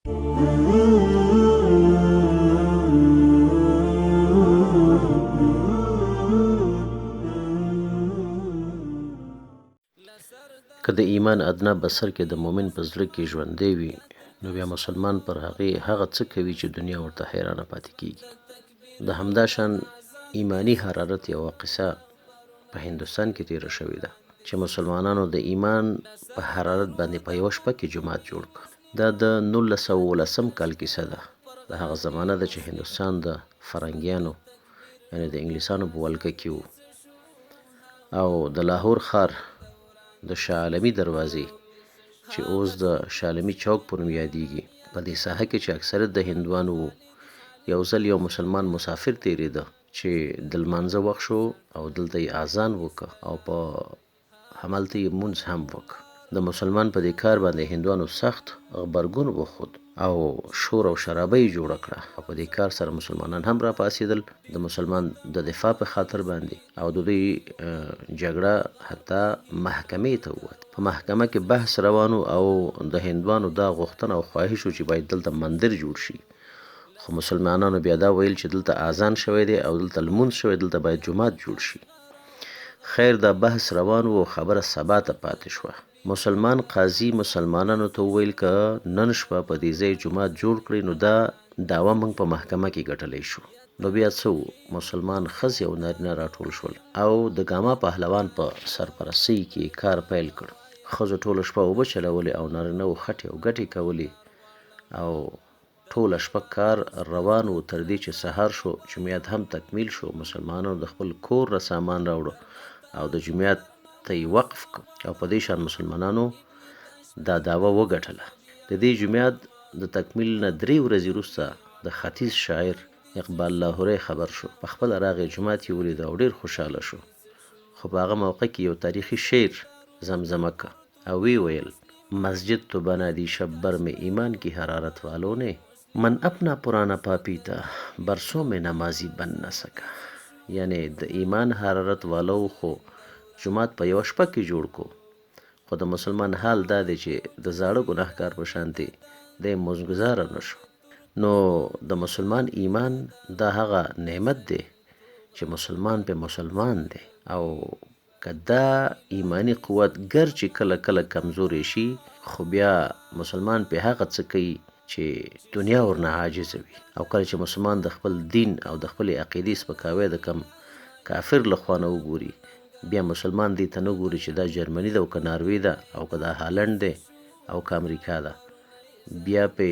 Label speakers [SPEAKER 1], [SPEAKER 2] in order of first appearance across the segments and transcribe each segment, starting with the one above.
[SPEAKER 1] که د ایمان ادنا بسر کې د مؤمن په زړه کې ژوندی وي نو بیا مسلمان پر هغه څه کوي چې دنیا ورته حیرانه پاتې کیږي. د همدا شان ایمانی حرارت یوه قصه په هندوستان کې تیره شوې ده چې مسلمانانو د ایمان په حرارت باندې په یوه شپه کې جماعت جوړ کړ. دا د 1919 کال کیسه ده. د هغه زمانه ده چې هندوستان د فرنګیانو یعنی د انګلیسانو په ولکه کې و او د لاهور ښار د شاه عالمي دروازې چې اوس د شاه عالمي چوک په نوم یادیږي په دې ساحه کې چې اکثریت د هندوانو وو. یو ځل یو مسلمان مسافر تیریده چې د لمانځه وخت شو او دلته یې اذان وکړ او په همالته یې مونځ هم وکړ. د مسلمان په دې کار باندې هندوانو سخت غبرګون وښود او شور او شرابه یې جوړه کړه او په دې کار سره مسلمانان هم را پاڅېدل د مسلمان د دفاع په خاطر باندې او د دوی جګړه حتی محکمې ته ووت. په محکمه کې بحث روانو او د هندوانو دا غوښتنه او خواهش و چې باید دلته مندر جوړ شي، خو مسلمانانو بیا دا ویل چې دلته اذان شوی دی او دلته لمونځ شوی، دلته باید جومات جوړ شي. خیر دا بحث روان و خبره سبا ته پاتې شوه. مسلمان قاضي مسلمانانو ته وویل که نن شپه په دې ځای جومات جوړ کړي نو دا دعوه موږ په محکمه کې ګټلی شو. نو بیا څه و، مسلمان ښځې او نارینه راټول شول او د ګاما پهلوان په سرپرستۍ کې کار پیل کړ. ښځو ټوله شپه اوبه چلولې او نارینهو خټې او ګټې کولې او ټوله شپه کار روان و تر دې چې سهار شو. جومیات هم تکمیل شو. مسلمانانو د خپل کور نه سامان راوړو او د جومیات ته یې وقف کړ او په دې شان مسلمانانو دا دعوه وګټله. د دې جومیات د تکمیل نه 3 ورځې وروسته د ختیځ شاعر اقبال لاهوری خبر شو. په خپله راغی جومات یې ولید او ډېر خوشحاله شو. خو په هغه موقع کې یو تاریخي شعر زمزمه که او وی ویل مسجد تو بنا دی شب بر میں ایمان کی حرارت والوں نے من اپنا پرانا پاپیتا برسوں میں نمازی بن نہ سکا. یعنی د ایمان حرارت والو خو جومات په یوه شپه کې جوړ کو، خو د مسلمان حال دا دی چې د زاړه ګناهکار په شانتې دی مزګزاره نه شو. نو د مسلمان ایمان دا هغه نعمت دی چې مسلمان په مسلمان دی او که دا ایمانی قوت ګر چې کله کله کمزورې شي خو بیا مسلمان په هغه څه کوي چې دنیا ورنه عاجزه وي. او کله چې مسلمان د خپل دین او د خپل عقیدې سپکاوی د کم کافر له خوا نه وګوري، بیا مسلمان دې ته نه ګوري چې دا جرمني ده او که ناروې ده او که دا هالند دی او که امریکا ده، بیا په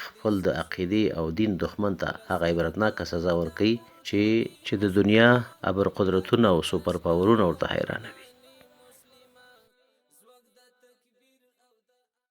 [SPEAKER 1] خپل د عقیدې او دین دښمن ته هغه عبرتناکه سزا ورکوي چې د دنیا ابرقدرتونه او سوپر پاورونه ورته حیرانوي.